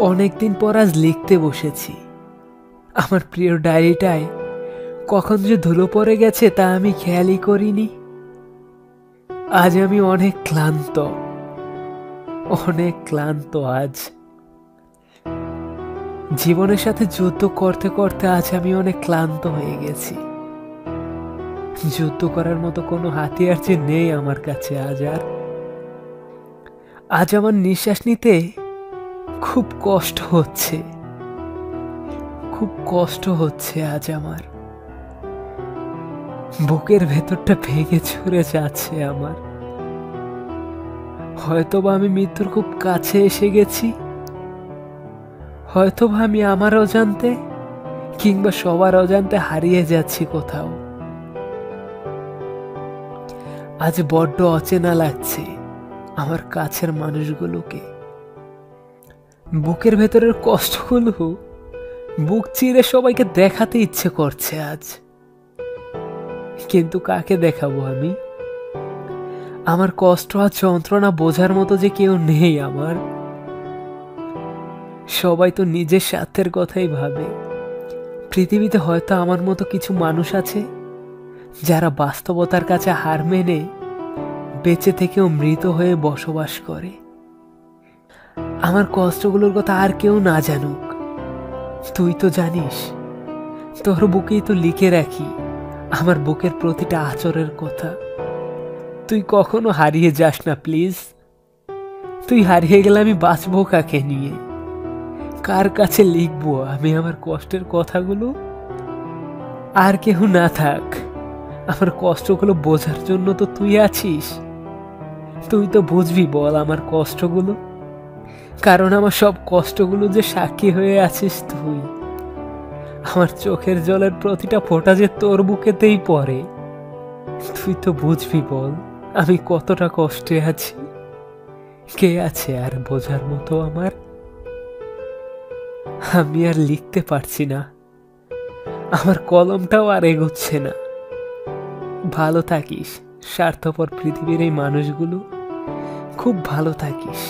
অনেকদিন পর আজ লিখতে বসেছি। আমার প্রিয় ডায়েরিটায় কখন যে ধুলো পড়ে গেছে তা আমি খেয়ালই করিনি। আজ আমি অনেক ক্লান্ত, অনেক ক্লান্ত আজ। জীবনের সাথে যুদ্ধ করতে করতে আজ আমি অনেক ক্লান্ত হয়ে গেছি। যুদ্ধ করার মতো কোনো হাতিয়ার যে নেই আমার কাছে আজ আর। আজ আমার নিঃশ্বাস নিতে খুব কষ্ট হচ্ছে, খুব কষ্ট হচ্ছে আজ আমার। বুকের ভেতরটা ভেঙে চুরে যাচ্ছে আমার। হয়তোবা আমি মৃত্যুর খুব কাছে এসে গেছি, হয়তোবা আমি আমার অজান্তে কিংবা সবার অজান্তে হারিয়ে যাচ্ছি কোথাও। আজ বড্ড অচেনা লাগছে আমার কাছের মানুষগুলোকে। বুকের ভেতরের কষ্টগুলো বুক চিরে সবাইকে দেখাতে ইচ্ছে করছে আজ, কিন্তু কাকে দেখাবো আমি? আমার কষ্ট আর যন্ত্রণা বোঝার মতো যে কেউ নেই আমার। সবাই তো নিজের স্বার্থের কথাই ভাবে। পৃথিবীতে হয়তো আমার মতো কিছু মানুষ আছে যারা বাস্তবতার কাছে হার মেনে বেঁচে থেকেও মৃত হয়ে বসবাস করে। আমার কষ্টগুলোর কথা আর কেউ না জানুক, তুই তো জানিস। তোর বুকেই তো লিখে রাখি আমার বুকের প্রতিটা আচরের কথা। তুই কখনো হারিয়ে যাস না প্লিজ। তুই হারিয়ে গেলে আমি বাঁচবো কাকে নিয়ে? কার কাছে লিখবো আমি আমার কষ্টের কথাগুলো? আর কেউ না থাক, আমার কষ্টগুলো বোঝার জন্য তো তুই আছিস। তুই তো বুঝবি বল আমার কষ্টগুলো, কারণ আমার সব কষ্টগুলো যে সাক্ষী হয়ে আছিস তুই। আমার চোখের জলের প্রতিটা ফোঁটা যে তোর বুকেতেই পড়ে। তুই তো বুঝবি বল আমি কতটা কষ্টে আছি। কে আছে আর বোঝার মতো আমার? আমি আর লিখতে পারছি না, আমার কলমটাও আর এগোচ্ছে না। ভালো থাকিস স্বার্থপর পৃথিবীর এই মানুষগুলো, খুব ভালো থাকিস।